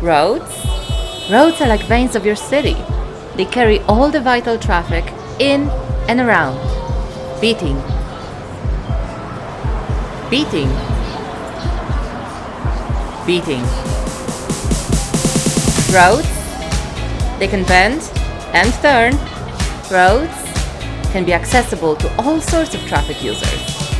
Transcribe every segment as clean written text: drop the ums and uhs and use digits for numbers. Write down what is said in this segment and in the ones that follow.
Roads? Roads are like veins of your city. They carry all the vital traffic in and around. Beating. Beating. Beating. Roads? They can bend and turn. Roads can be accessible to all sorts of traffic users.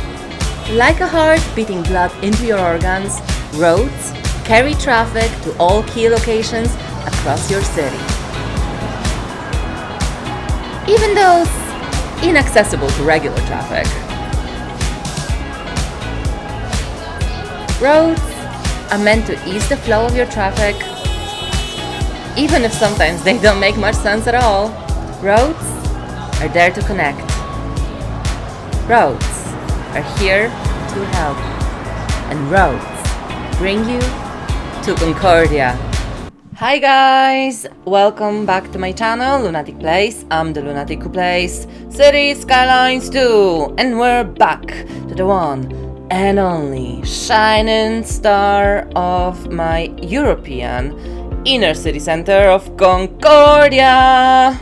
Like a heart beating blood into your organs, roads carry traffic to all key locations across your city. Even those inaccessible to regular traffic. Roads are meant to ease the flow of your traffic, even if sometimes they don't make much sense at all. Roads are there to connect. Roads are here to help. And roads bring you to Concordia. Hi guys! Welcome back to my channel, Lunatic Plays. I'm the Lunatic who plays Cities Skylines 2. And we're back to the one and only shining star of my European inner city center of Concordia.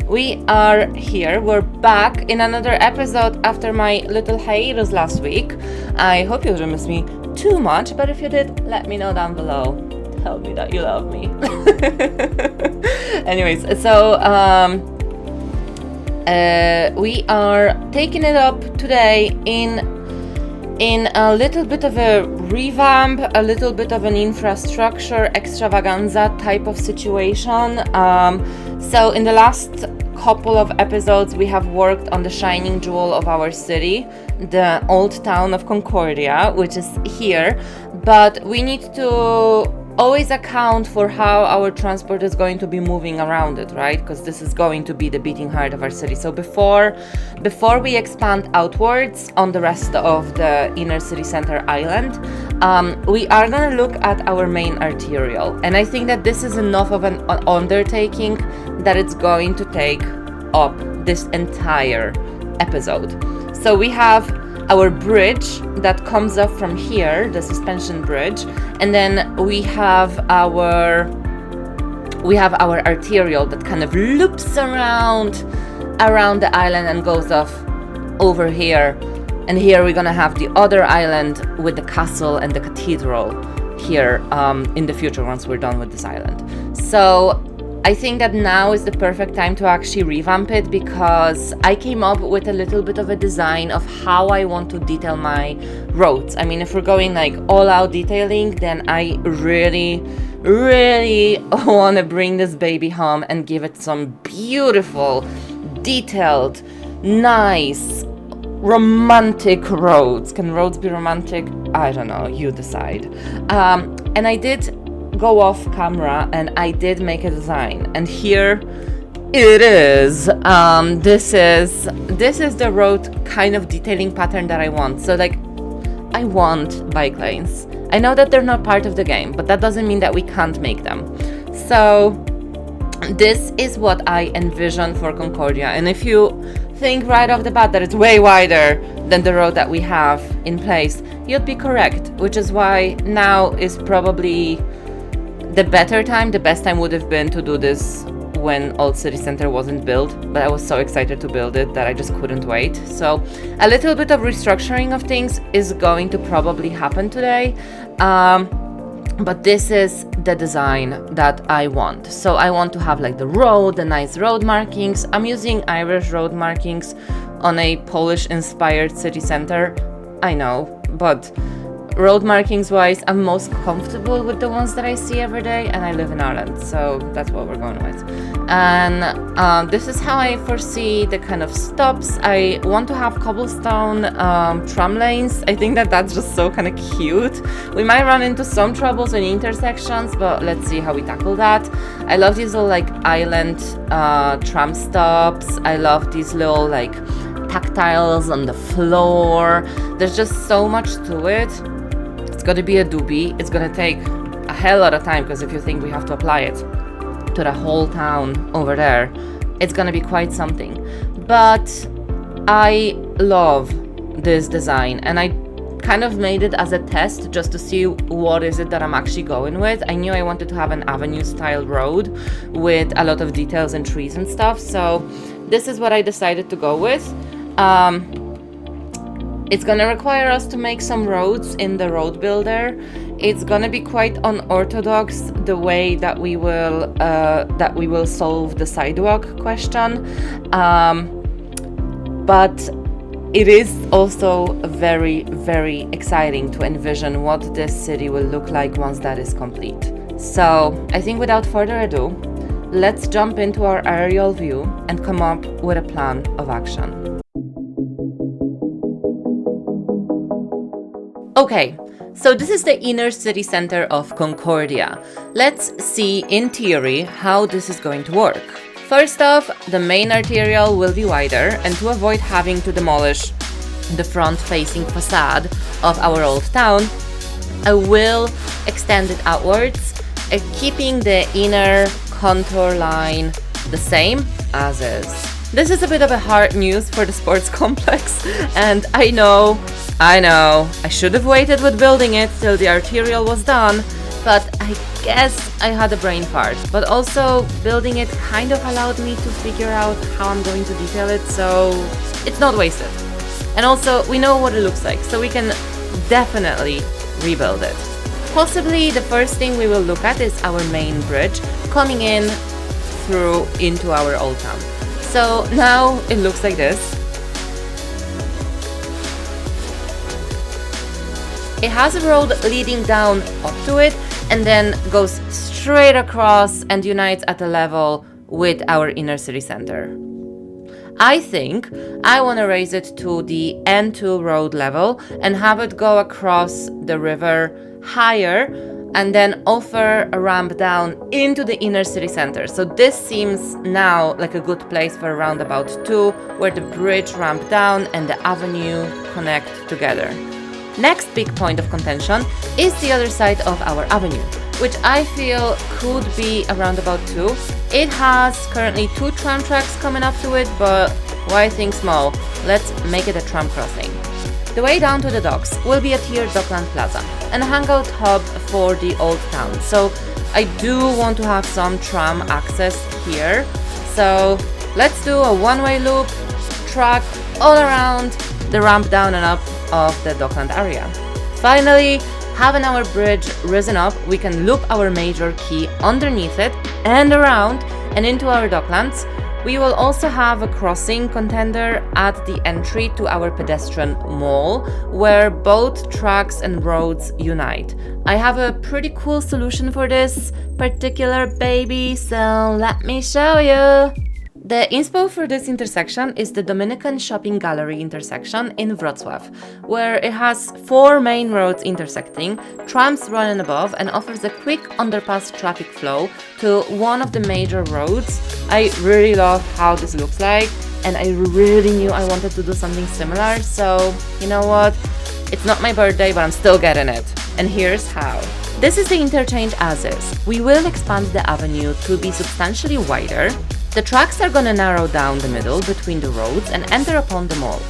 We are here, we're back in another episode after my little hiatus last week. I hope you didn't miss me too much, but if you did, let me know down below. Tell me that you love me. Anyways, so we are taking it up today in a little bit of a revamp, a little bit of an infrastructure extravaganza type of situation. So in the last couple of episodes we have worked on the shining jewel of our city, the old town of Concordia, which is here, but we need to always account for how our transport is going to be moving around it, right? Because this is going to be the beating heart of our city. So before we expand outwards on the rest of the inner city center island, we are going to look at our main arterial. And I think that this is enough of an undertaking that it's going to take up this entire episode. So we have our bridge that comes up from here, the suspension bridge, and then we have our arterial that kind of loops around the island and goes off over here. And here we're gonna have the other island with the castle and the cathedral here in the future once we're done with this island. So I think that now is the perfect time to actually revamp it, because I came up with a little bit of a design of how I want to detail my roads. I mean, if we're going like all out detailing, then I really want to bring this baby home and give it some beautiful, detailed, nice, romantic roads. Can roads be romantic? I don't know, you decide. And I did go off camera and I did make a design, and here it is. This is the road kind of detailing pattern that I want. So like, I want bike lanes. I know that they're not part of the game, but that doesn't mean that we can't make them. So this is what I envision for Concordia, and if you think right off the bat that it's way wider than the road that we have in place, you'd be correct, which is why now is probably the better time. The best time would have been to do this when Old City Center wasn't built, but I was so excited to build it that I just couldn't wait. So a little bit of restructuring of things is going to probably happen today, but this is the design that I want. So I want to have like the road, the nice road markings. I'm using Irish road markings on a Polish inspired city center, I know, but road markings wise, I'm most comfortable with the ones that I see every day, and I live in Ireland, so that's what we're going with. And this is how I foresee the kind of stops. I want to have cobblestone tram lanes. I think that that's just so kind of cute. We might run into some troubles in intersections, but let's see how we tackle that. I love these little like island tram stops. I love these little like tactiles on the floor. There's just so much to it. It's going to be a doobie. It's going to take a hell lot of time, because if you think we have to apply it to the whole town over there, it's going to be quite something. But I love this design, and I kind of made it as a test just to see what is it that I'm actually going with. I knew I wanted to have an avenue style road with a lot of details and trees and stuff, so this is what I decided to go with. It's gonna require us to make some roads in the road builder. It's gonna be quite unorthodox the way that we will solve the sidewalk question, but it is also very, very exciting to envision what this city will look like once that is complete. So I think without further ado, let's jump into our aerial view and come up with a plan of action. Okay, so this is the inner city center of Concordia. Let's see in theory how this is going to work. First off, the main arterial will be wider, and to avoid having to demolish the front-facing facade of our old town, I will extend it outwards, keeping the inner contour line the same as is. This is a bit of a hard news for the sports complex, and I know, I should have waited with building it till the arterial was done, but I guess I had a brain fart. But also, building it kind of allowed me to figure out how I'm going to detail it, so it's not wasted. And also, we know what it looks like, so we can definitely rebuild it. Possibly the first thing we will look at is our main bridge coming in through into our old town. So now it looks like this. It has a road leading down up to it and then goes straight across and unites at a level with our inner city center. I think I want to raise it to the N2 road level and have it go across the river higher and then offer a ramp down into the inner city center. So this seems now like a good place for a roundabout 2, where the bridge ramp down and the avenue connect together. Next big point of contention is the other side of our avenue, which I feel could be a roundabout 2. It has currently 2 tram tracks coming up to it, but why think small? Let's make it a tram crossing. The way down to the docks will be a tiered dockland plaza and a hangout hub for the old town. So I do want to have some tram access here. So let's do a one-way loop track all around the ramp down and up of the dockland area. Finally, having our bridge risen up, we can loop our major quay underneath it and around and into our docklands. We will also have a crossing contender at the entry to our pedestrian mall, where both tracks and roads unite. I have a pretty cool solution for this particular baby, so let me show you. The inspo for this intersection is the Dominican Shopping Gallery intersection in Wrocław, where it has 4 main roads intersecting, trams running above, and offers a quick underpass traffic flow to one of the major roads. I really love how this looks like, and I really knew I wanted to do something similar, so you know what? It's not my birthday, but I'm still getting it. And here's how. This is the interchange as is. We will expand the avenue to be substantially wider. The tracks are gonna narrow down the middle between the roads and enter upon the mall.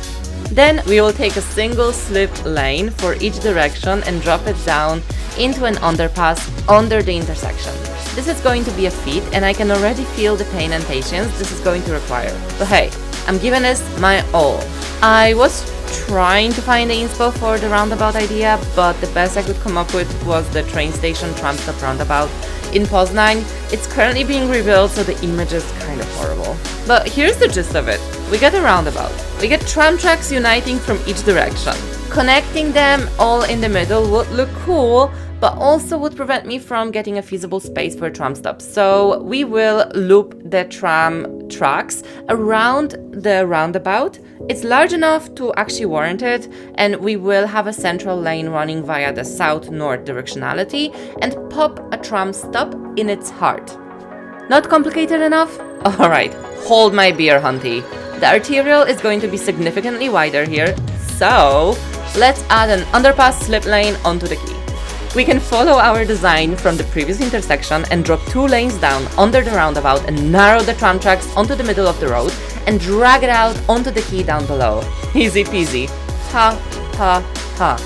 Then we will take a single slip lane for each direction and drop it down into an underpass under the intersection. This is going to be a feat, and I can already feel the pain and patience this is going to require. But hey, I'm giving this my all. I was trying to find the inspo for the roundabout idea, but the best I could come up with was the train station tram stop roundabout in Poznań. It's currently being rebuilt, so the image is kind of horrible. But here's the gist of it. We get a roundabout. We get tram tracks uniting from each direction. Connecting them all in the middle would look cool, but also would prevent me from getting a feasible space for tram stops. So we will loop the tram tracks around the roundabout. It's large enough to actually warrant it, and we will have a central lane running via the south-north directionality and pop a tram stop in its heart. Not complicated enough? Alright, hold my beer, hunty. The arterial is going to be significantly wider here, so let's add an underpass slip lane onto the quay. We can follow our design from the previous intersection and drop 2 lanes down under the roundabout and narrow the tram tracks onto the middle of the road and drag it out onto the quay down below. Easy peasy. Ha, ha, ha.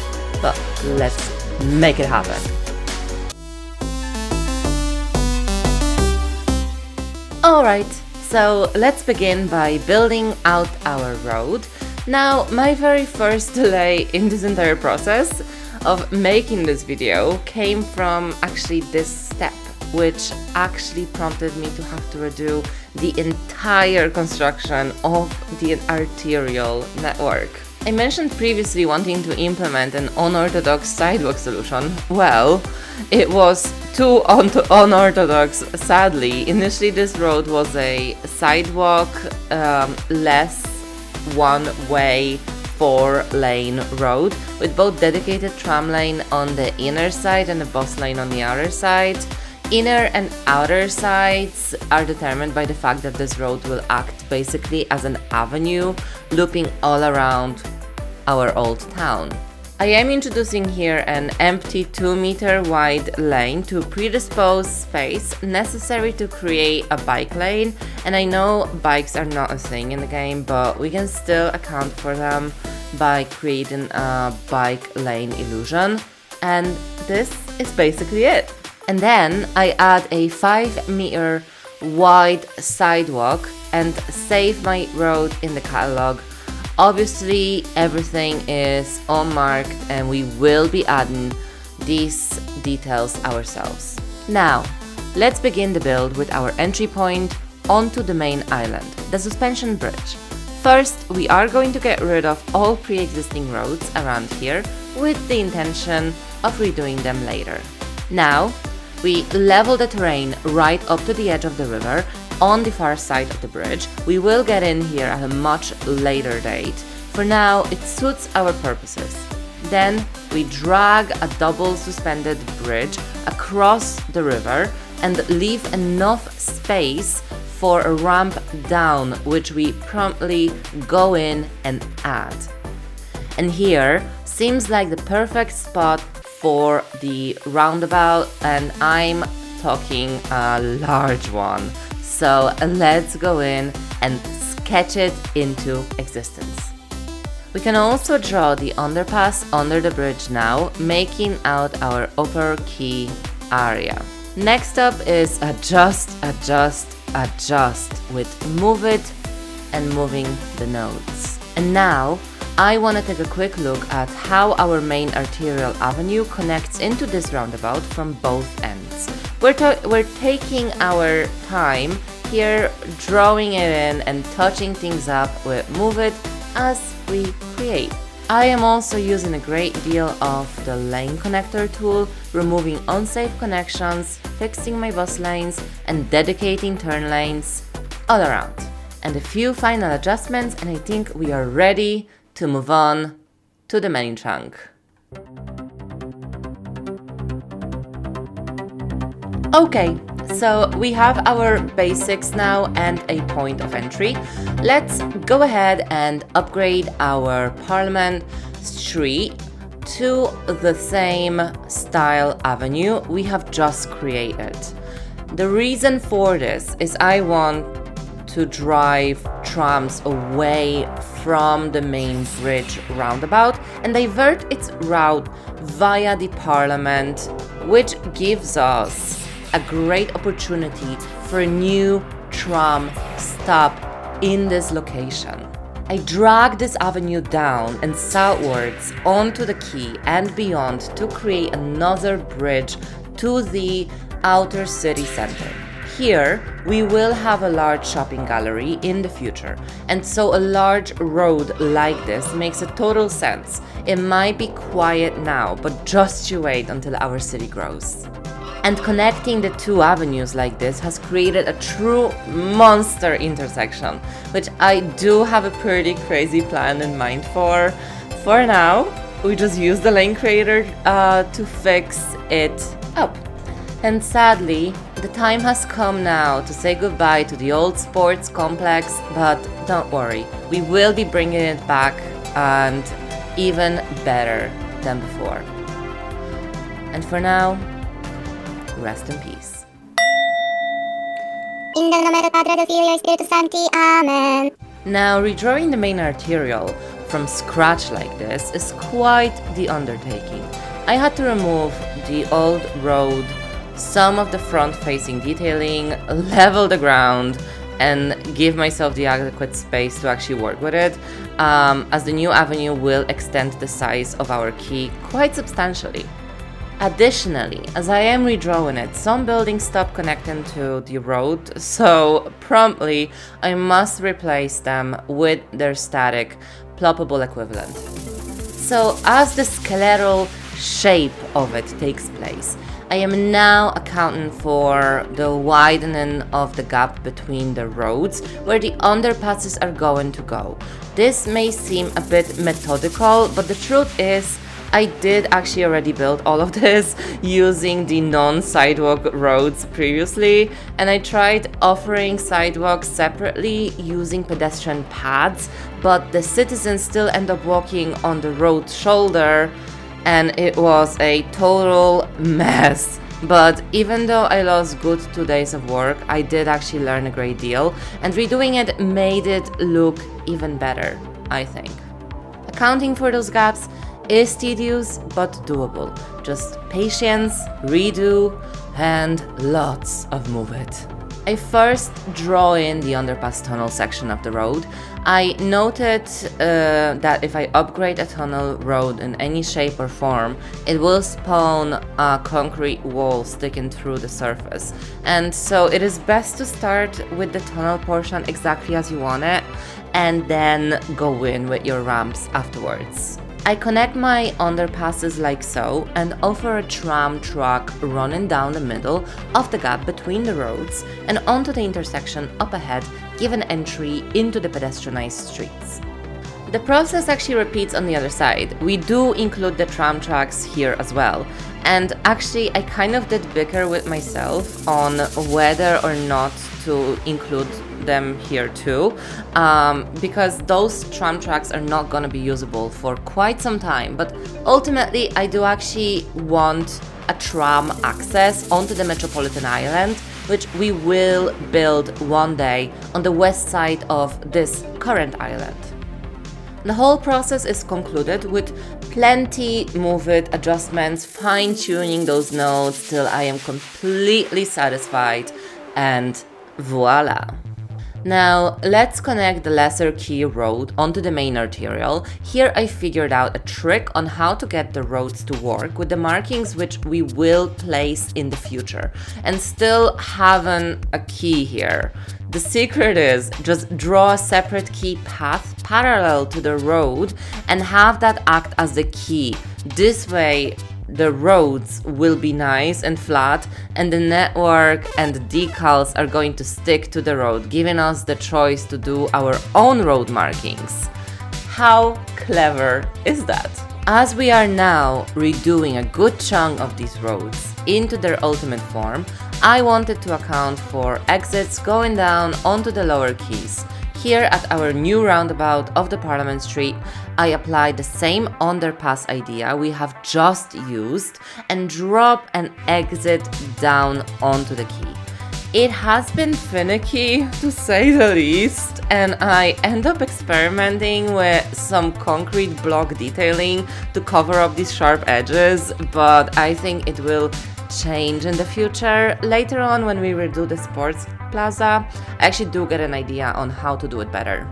but let's make it happen. Alright, so let's begin by building out our road. Now, my very first delay in this entire process of making this video came from actually this step, which actually prompted me to have to redo the entire construction of the arterial network. I mentioned previously wanting to implement an unorthodox sidewalk solution. Well, it was too unorthodox, sadly. Initially, this road was a sidewalk, less one-way 4-lane road with both dedicated tram lane on the inner side and a bus lane on the outer side. Inner and outer sides are determined by the fact that this road will act basically as an avenue looping all around our old town. I am introducing here an empty 2-meter wide lane to predispose space necessary to create a bike lane, and I know bikes are not a thing in the game, but we can still account for them by creating a bike lane illusion, and this is basically it. And then I add a 5-meter wide sidewalk and save my road in the catalog. Obviously, everything is unmarked and we will be adding these details ourselves. Now, let's begin the build with our entry point onto the main island, the suspension bridge. First, we are going to get rid of all pre-existing roads around here with the intention of redoing them later. Now, we level the terrain right up to the edge of the river on the far side of the bridge. We will get in here at a much later date. For now, it suits our purposes. Then we drag a double suspended bridge across the river and leave enough space for a ramp down, which we promptly go in and add. And here seems like the perfect spot for the roundabout, and I'm talking a large one. So let's go in and sketch it into existence. We can also draw the underpass under the bridge now, making out our upper quay area. Next up is adjust with move it and moving the nodes. And now I want to take a quick look at how our main arterial avenue connects into this roundabout from both ends. We're taking our time here, drawing it in and touching things up with move it as we create. I am also using a great deal of the lane connector tool, removing unsafe connections, fixing my bus lanes and dedicating turn lanes all around. And a few final adjustments and I think we are ready to move on to the main chunk. Okay, so we have our basics now and a point of entry. Let's go ahead and upgrade our Parliament Street to the same style avenue we have just created. The reason for this is I want to drive trams away from the main bridge roundabout and divert its route via the Parliament, which gives us a great opportunity for a new tram stop in this location. I drag this avenue down and southwards onto the quay and beyond to create another bridge to the outer city center. Here, we will have a large shopping gallery in the future, and so a large road like this makes a total sense. It might be quiet now, but just you wait until our city grows. And connecting the two avenues like this has created a true monster intersection, which I do have a pretty crazy plan in mind for. For now, we just use the lane creator to fix it up. And sadly, the time has come now to say goodbye to the old sports complex, but don't worry, we will be bringing it back and even better than before. And for now, rest in peace. In the nome del Padre, del Figlio e Spirito Santi. Amen. Now, redrawing the main arterial, from scratch like this is quite the undertaking. I had to remove the old road, some of the front-facing detailing, level the ground, and give myself the adequate space to actually work with it, as the new avenue will extend the size of our quay quite substantially. Additionally, as I am redrawing it, some buildings stop connecting to the road, so promptly I must replace them with their static, ploppable equivalent. So as the skeletal shape of it takes place, I am now accounting for the widening of the gap between the roads where the underpasses are going to go. This may seem a bit methodical, but the truth is I did actually already build all of this using the non-sidewalk roads previously, and I tried offering sidewalks separately using pedestrian paths, but the citizens still end up walking on the road shoulder, and it was a total mess. But even though I lost good 2 days of work, I did actually learn a great deal, and redoing it made it look even better, I think. Accounting for those gaps is tedious but doable. Just patience, redo, and lots of move it. I first draw in the underpass tunnel section of the road. I noted that if I upgrade a tunnel road in any shape or form, it will spawn a concrete wall sticking through the surface. And so it is best to start with the tunnel portion exactly as you want it, and then go in with your ramps afterwards. I connect my underpasses like so and offer a tram track running down the middle of the gap between the roads and onto the intersection up ahead, giving entry into the pedestrianized streets. The process actually repeats on the other side. We do include the tram tracks here as well, and actually I kind of did bicker with myself on whether or not to include them here too, because those tram tracks are not going to be usable for quite some time, but ultimately I do actually want a tram access onto the Metropolitan Island, which we will build one day on the west side of this current island. The whole process is concluded with plenty move-it adjustments, fine-tuning those nodes till I am completely satisfied, and voila! Now let's connect the lesser key road onto the main arterial. Here I figured out a trick on how to get the roads to work with the markings which we will place in the future, and still having a key here. The secret is just draw a separate key path parallel to the road and have that act as the key. This way the roads will be nice and flat, and the network and the decals are going to stick to the road, giving us the choice to do our own road markings. How clever is that? As we are now redoing a good chunk of these roads into their ultimate form, I wanted to account for exits going down onto the lower quays. Here at our new roundabout of the Parliament Street, I applied the same underpass idea we have just used and drop an exit down onto the quay. It has been finicky, to say the least, and I end up experimenting with some concrete block detailing to cover up these sharp edges, but I think it will change in the future. Later on, when we redo the sports plaza, I actually do get an idea on how to do it better.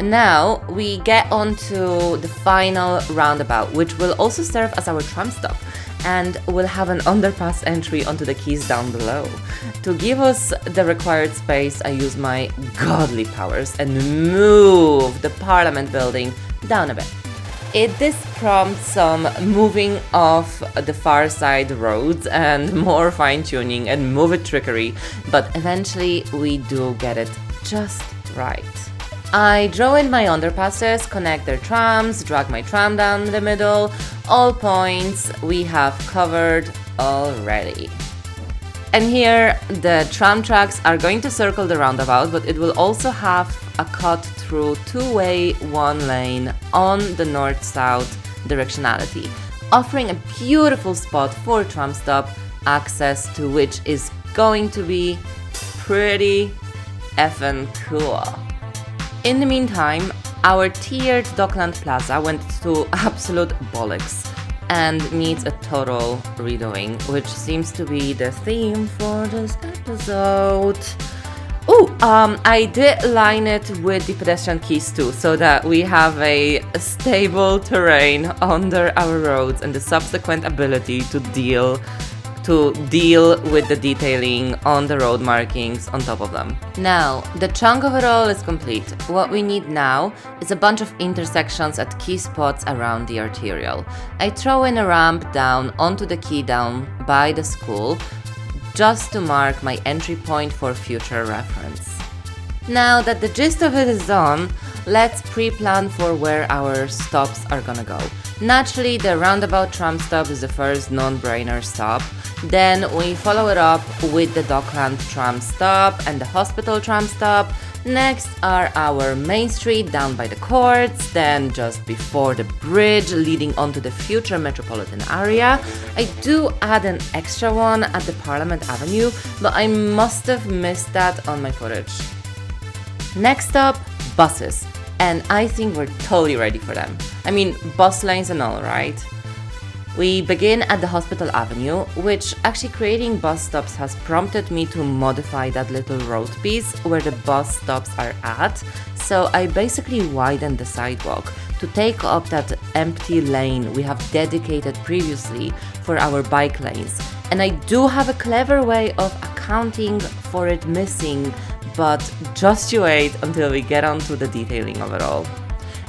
Now we get on to the final roundabout, which will also serve as our tram stop, and will have an underpass entry onto the quays down below. To give us the required space, I use my godly powers and move the Parliament building down a bit. This prompts some moving off the far side roads and more fine-tuning and move-it trickery, but eventually we do get it just right. I draw in my underpasses, connect their trams, drag my tram down the middle, all points we have covered already. And here the tram tracks are going to circle the roundabout, but it will also have a cut through two-way one lane on the north-south directionality, offering a beautiful spot for tram stop, access to which is going to be pretty effing cool. In the meantime, Our tiered Dockland Plaza went to absolute bollocks and needs a total redoing, which seems to be the theme for this episode. I did line it with the pedestrian keys too, so that we have a stable terrain under our roads and the subsequent ability to deal with the detailing on the road markings on top of them. Now, the chunk of it all is complete. What we need now is a bunch of intersections at key spots around the arterial. I throw in a ramp down onto the quay down by the school, just to mark my entry point for future reference. Now that the gist of it is done, let's pre-plan for where our stops are gonna go. Naturally, the roundabout tram stop is the first non-brainer stop. Then we follow it up with the Dockland tram stop and the hospital tram stop. Next are our main street down by the courts, then just before the bridge leading onto the future metropolitan area. I do add an extra one at the Parliament Avenue, but I must have missed that on my footage. Next up, buses. And I think we're totally ready for them. I mean, bus lanes and all, right? We begin at the Hospital Avenue, which actually creating bus stops has prompted me to modify that little road piece where the bus stops are at. So I basically widened the sidewalk to take up that empty lane we have dedicated previously for our bike lanes. And I do have a clever way of accounting for it missing, but just you wait until we get onto the detailing of it all.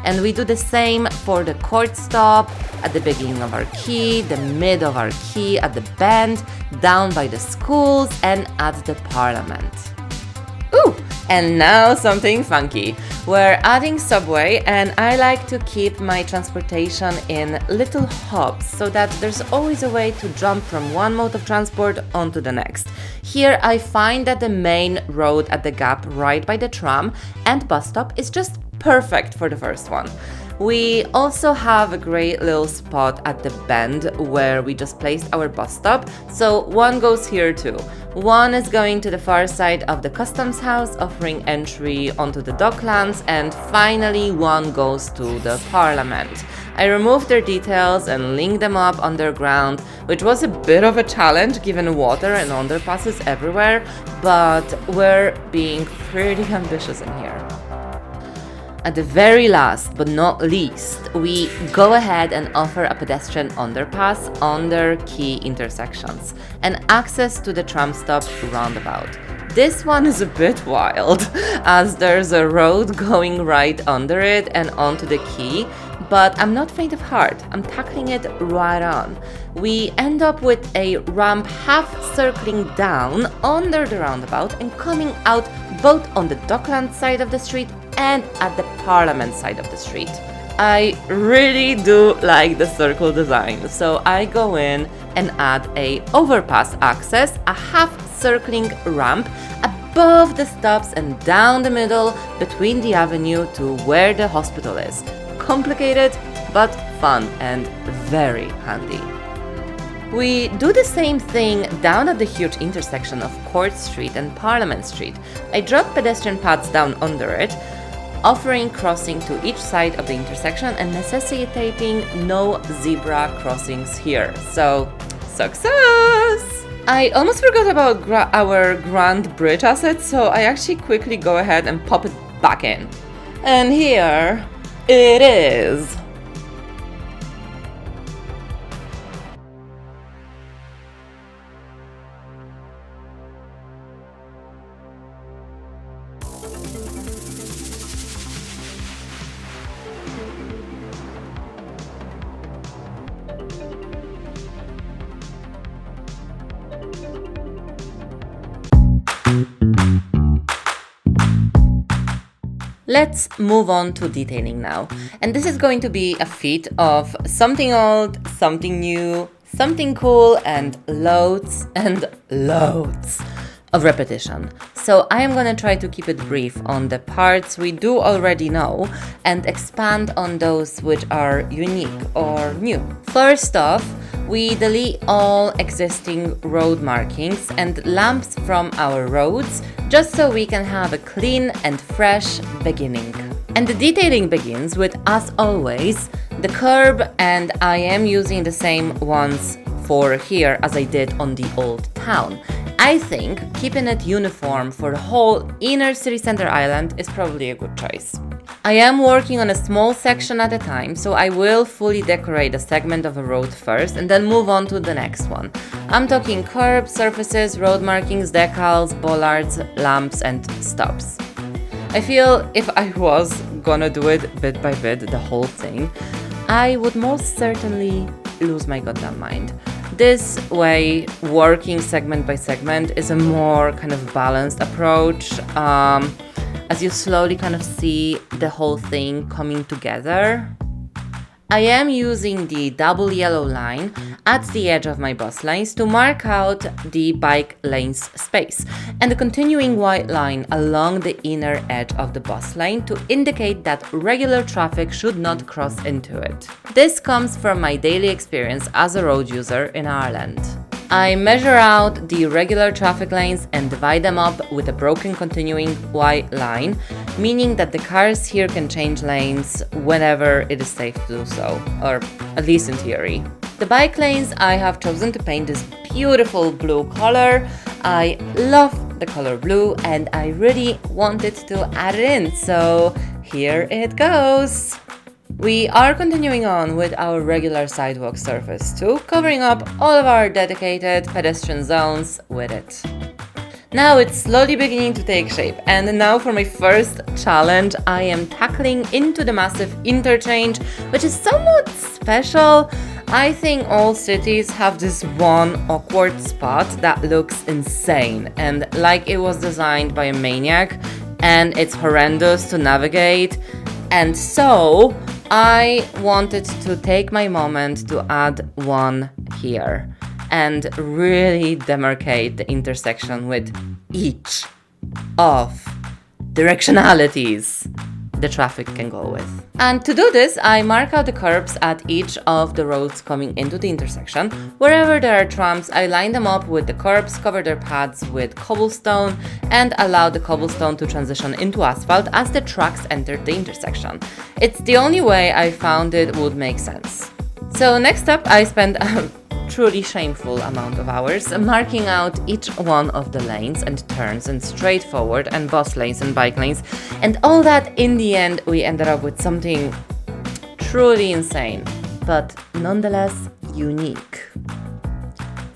And we do the same for the court stop, at the beginning of our quay, the mid of our quay, at the bend, down by the schools, and at the Parliament. Ooh, and now something funky. We're adding subway, and I like to keep my transportation in little hubs so that there's always a way to jump from one mode of transport onto the next. Here I find that the main road at the gap right by the tram and bus stop is just perfect for the first one. We also have a great little spot at the bend where we just placed our bus stop, so one goes here too. One is going to the far side of the customs house, offering entry onto the docklands, and finally one goes to the Parliament. I removed their details and linked them up underground, which was a bit of a challenge given water and underpasses everywhere, but we're being pretty ambitious in here. At the very last, but not least, we go ahead and offer a pedestrian underpass under key intersections and access to the tram stop roundabout. This one is a bit wild, as there's a road going right under it and onto the quay, but I'm not faint of heart, I'm tackling it right on. We end up with a ramp half circling down under the roundabout and coming out both on the Dockland side of the street and at the Parliament side of the street. I really do like the circle design, so I go in and add a overpass access, a half circling ramp above the stops and down the middle between the avenue to where the hospital is. Complicated, but fun and very handy. We do the same thing down at the huge intersection of Court Street and Parliament Street. I drop pedestrian paths down under it, offering crossing to each side of the intersection and necessitating no zebra crossings here. So, success! I almost forgot about our grand bridge asset, so I actually quickly go ahead and pop it back in. And here it is. Let's move on to detailing now. And this is going to be a feat of something old, something new, something cool, and loads of repetition. So I am going to try to keep it brief on the parts we do already know and expand on those which are unique or new. First off, we delete all existing road markings and lamps from our roads just so we can have a clean and fresh beginning. And the detailing begins with, as always, the curb, and I am using the same ones for here as I did on the old town. I think keeping it uniform for the whole inner city center island is probably a good choice. I am working on a small section at a time, so I will fully decorate a segment of a road first and then move on to the next one. I'm talking curb, surfaces, road markings, decals, bollards, lamps and stops. I feel if I was gonna do it bit by bit, the whole thing, I would most certainly lose my goddamn mind. This way, working segment by segment is a more kind of balanced approach. As you slowly kind of see the whole thing coming together. I am using the double yellow line at the edge of my bus lanes to mark out the bike lanes space, and the continuing white line along the inner edge of the bus lane to indicate that regular traffic should not cross into it. This comes from my daily experience as a road user in Ireland. I measure out the regular traffic lanes and divide them up with a broken continuing white line, meaning that the cars here can change lanes whenever it is safe to do so, or at least in theory. The bike lanes I have chosen to paint this beautiful blue color. I love the color blue and I really wanted to add it in, so here it goes. We are continuing on with our regular sidewalk surface too, covering up all of our dedicated pedestrian zones with it. Now it's slowly beginning to take shape, and now for my first challenge, I am tackling into the massive interchange, which is somewhat special. I think all cities have this one awkward spot that looks insane and like it was designed by a maniac, and it's horrendous to navigate. And so I wanted to take my moment to add one here and really demarcate the intersection with each of directionalities the traffic can go with. And to do this, I mark out the curbs at each of the roads coming into the intersection. Wherever there are trams, I line them up with the curbs, cover their paths with cobblestone, and allow the cobblestone to transition into asphalt as the trucks enter the intersection. It's the only way I found it would make sense. So next up, I spent a truly shameful amount of hours marking out each one of the lanes and turns and straightforward and bus lanes and bike lanes, and all that in the end we ended up with something truly insane, but nonetheless unique.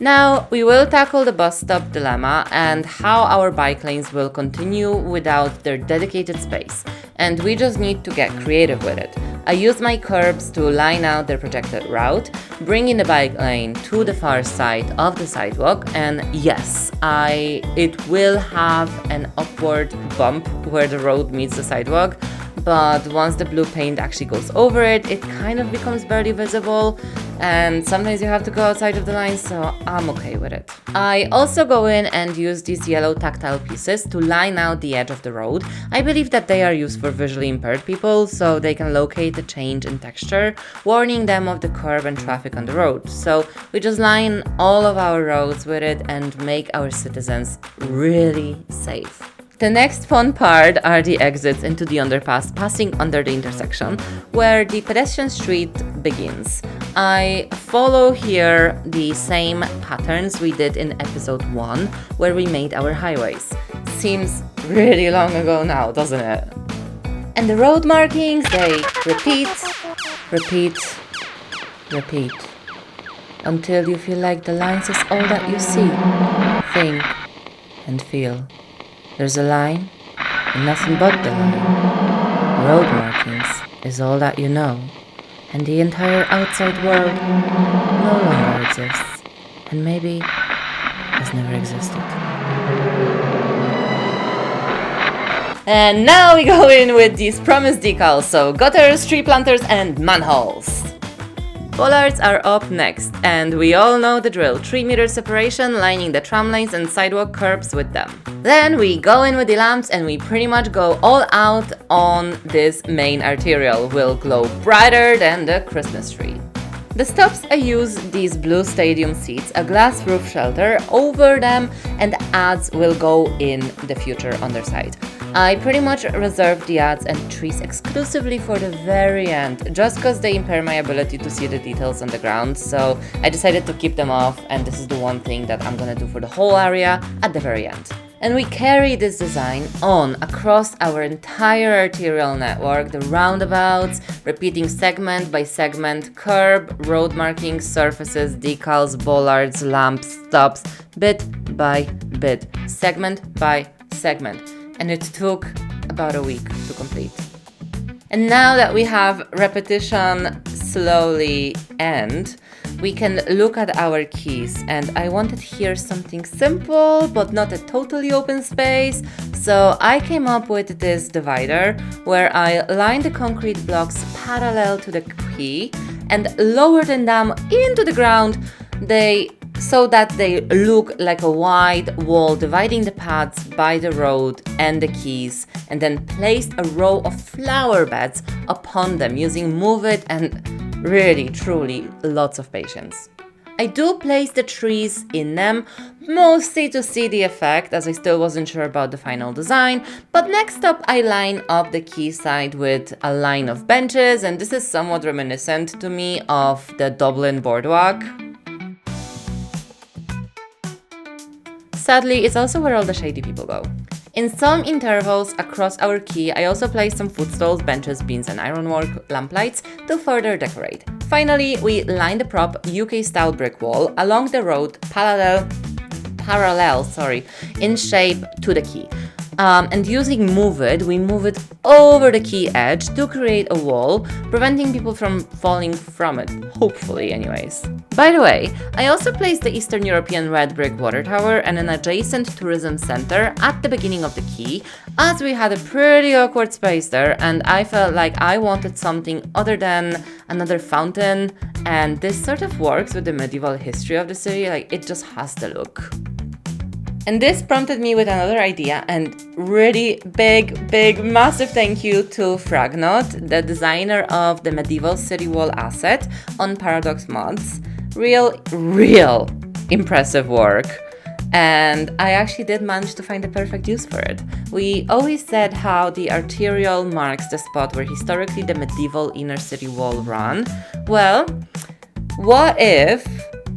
Now we will tackle the bus stop dilemma and how our bike lanes will continue without their dedicated space, and we just need to get creative with it. I used my curbs to line out their projected route, bringing the bike lane to the far side of the sidewalk, and yes, it will have an upward bump where the road meets the sidewalk, but once the blue paint actually goes over it, it kind of becomes barely visible, and sometimes you have to go outside of the line, so I'm okay with it. I also go in and use these yellow tactile pieces to line out the edge of the road. I believe that they are used for visually impaired people, so they can locate the change in texture, warning them of the curb and traffic on the road. So we just line all of our roads with it and make our citizens really safe. The next fun part are the exits into the underpass passing under the intersection, where the pedestrian street begins. I follow here the same patterns we did in episode 1, where we made our highways. Seems really long ago now, doesn't it? And the road markings, they repeat, until you feel like the lines is all that you see, think, and feel. There's a line, and nothing but the line. Road markings is all that you know, and the entire outside world no longer exists, and maybe has never existed. And now we go in with these promise decals, so gutters, tree planters, and manholes. Bollards are up next, and we all know the drill. 3 meter separation, lining the tram lanes and sidewalk curbs with them. Then we go in with the lamps and we pretty much go all out on this main arterial. Will glow brighter than the Christmas tree. The stops, I use these blue stadium seats, a glass roof shelter over them, and the ads will go in the future underside. I pretty much reserved the ads and trees exclusively for the very end, just because they impair my ability to see the details on the ground, so I decided to keep them off, and this is the one thing that I'm gonna do for the whole area at the very end. And we carry this design on across our entire arterial network, the roundabouts, repeating segment by segment, curb, road markings, surfaces, decals, bollards, lamps, stops, bit by bit, segment by segment. And it took about a week to complete. And now that we have repetition slowly end, we can look at our keys, and I wanted here something simple but not a totally open space, so I came up with this divider where I lined the concrete blocks parallel to the key and lowered them down into the ground so that they look like a wide wall dividing the pads by the road and the keys, and then placed a row of flower beds upon them using Move It and really, truly, lots of patience. I do place the trees in them, mostly to see the effect, as I still wasn't sure about the final design, but next up I line up the quayside with a line of benches, and this is somewhat reminiscent to me of the Dublin boardwalk. Sadly, it's also where all the shady people go. In some intervals across our quay, I also placed some footstools, benches, beams and ironwork lamplights to further decorate. Finally, we lined the prop UK-style brick wall along the road parallel in shape to the quay. And using Move It, we move it over the quay edge to create a wall, preventing people from falling from it, hopefully anyways. By the way, I also placed the Eastern European red brick water tower and an adjacent tourism center at the beginning of the quay, as we had a pretty awkward space there and I felt like I wanted something other than another fountain, and this sort of works with the medieval history of the city, like it just has the look. And this prompted me with another idea, and really big, massive thank you to Fragnot, the designer of the medieval city wall asset on Paradox Mods. Real impressive work. And I actually did manage to find the perfect use for it. We always said how the arterial marks the spot where historically the medieval inner city wall ran. Well, what if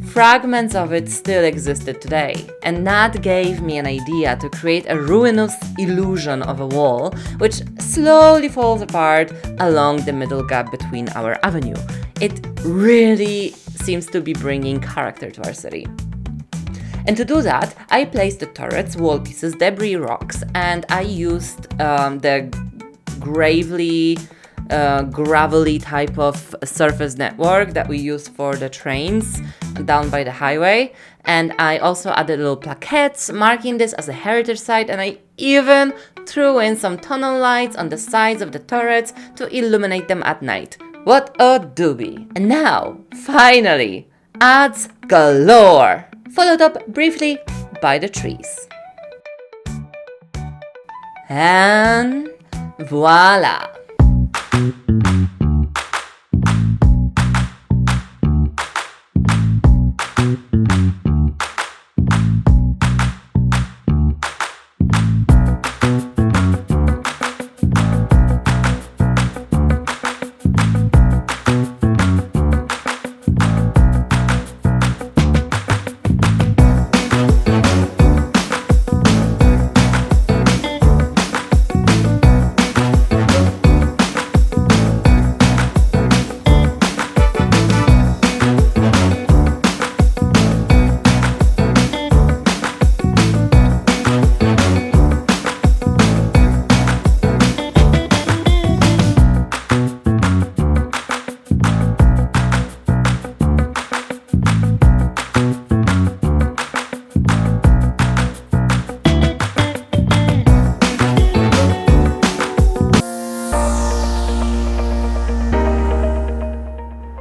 fragments of it still existed today? And that gave me an idea to create a ruinous illusion of a wall which slowly falls apart along the middle gap between our avenue. It really seems to be bringing character to our city. And to do that, I placed the turrets, wall pieces, debris, rocks, and I used the gravelly type of surface network that we use for the trains down by the highway. And I also added little plaquettes marking this as a heritage site, and I even threw in some tunnel lights on the sides of the turrets to illuminate them at night. What a doobie! And now, finally, ads galore! Followed up briefly by the trees. And voila!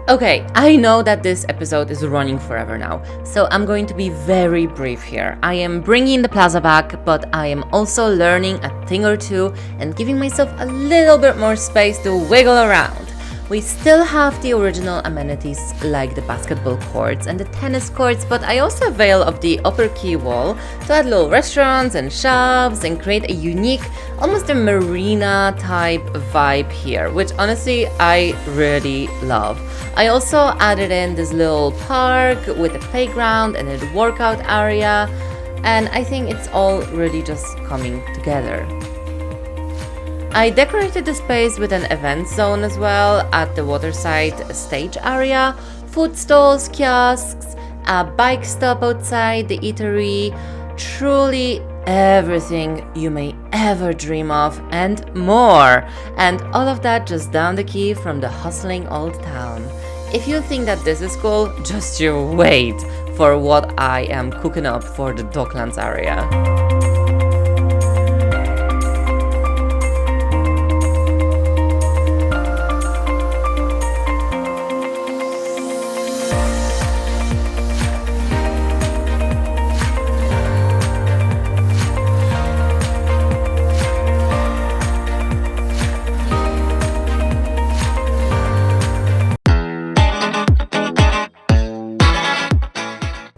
Okay, I know that this episode is running forever now, so I'm going to be very brief here. I am bringing the Plaza back, but I am also learning a thing or two and giving myself a little bit more space to wiggle around. We still have the original amenities like the basketball courts and the tennis courts, but I also avail of the upper quay wall to add little restaurants and shops and create a unique, almost a marina type vibe here, which honestly I really love. I also added in this little park with a playground and a workout area, and I think it's all really just coming together. I decorated the space with an event zone as well at the waterside stage area, food stalls, kiosks, a bike stop outside the eatery, truly everything you may ever dream of and more. And all of that just down the quay from the hustling old town. If you think that this is cool, just you wait for what I am cooking up for the Docklands area.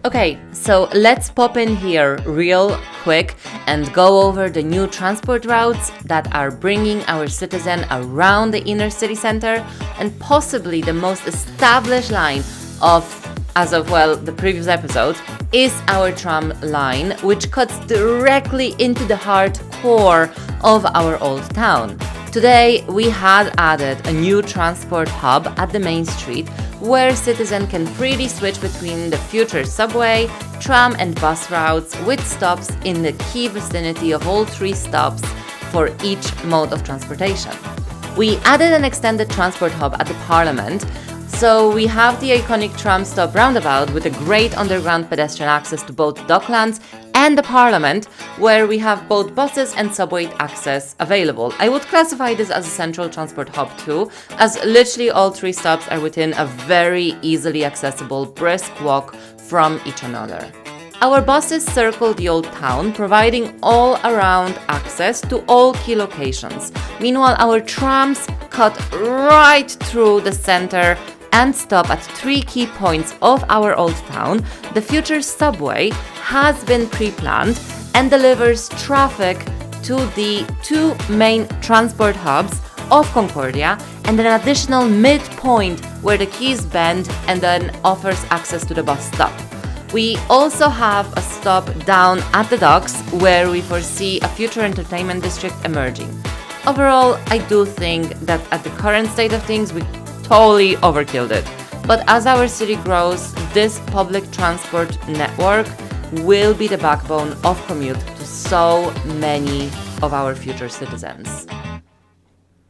Okay, so let's pop in here real quick and go over the new transport routes that are bringing our citizen around the inner city center, and possibly the most established line of, as of well, the previous episode, is our tram line, which cuts directly into the heart core of our old town. Today, we had added a new transport hub at the main street where citizens can freely switch between the future subway, tram and bus routes with stops in the key vicinity of all 3 stops for each mode of transportation. We added an extended transport hub at the Parliament, so we have the iconic tram stop roundabout with a great underground pedestrian access to both Docklands and the Parliament, where we have both buses and subway access available. I would classify this as a central transport hub too, as literally all 3 stops are within a very easily accessible brisk walk from each another. Our buses circle the old town, providing all-around access to all key locations. Meanwhile, our trams cut right through the center and stop at 3 key points of our old town. The future subway has been pre-planned and delivers traffic to the 2 main transport hubs of Concordia and an additional midpoint where the quays bend and then offers access to the bus stop. We also have a stop down at the docks where we foresee a future entertainment district emerging. Overall, I do think that at the current state of things, we totally overkilled it. But as our city grows, this public transport network will be the backbone of commute to so many of our future citizens.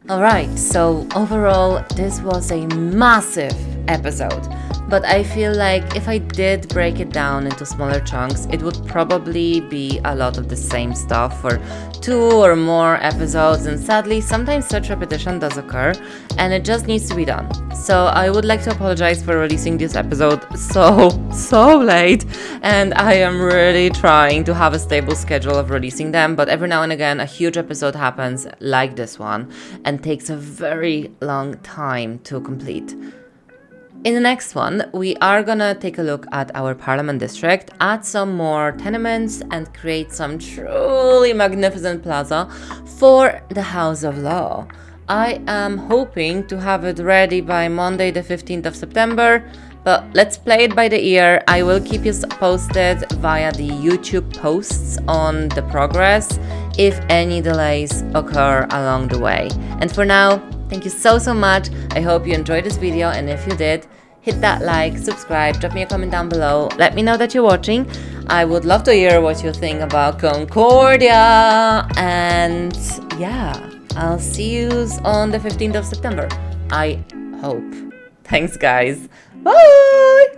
Alright, so overall, this was a massive episode. But I feel like if I did break it down into smaller chunks, it would probably be a lot of the same stuff for 2 or more episodes, and sadly, sometimes such repetition does occur, and it just needs to be done. So I would like to apologize for releasing this episode so late, and I am really trying to have a stable schedule of releasing them, but every now and again, a huge episode happens like this one, and takes a very long time to complete. In the next one, we are gonna take a look at our Parliament district, add some more tenements, and create some truly magnificent plaza for the House of Law. I am hoping to have it ready by Monday the 15th of September, but let's play it by the ear. I will keep you posted via the YouTube posts on the progress if any delays occur along the way. And for now, thank you so much. I hope you enjoyed this video, and if you did, hit that like, subscribe, drop me a comment down below. Let me know that you're watching. I would love to hear what you think about Concordia. And yeah, I'll see you on the 15th of September. I hope. Thanks, guys. Bye!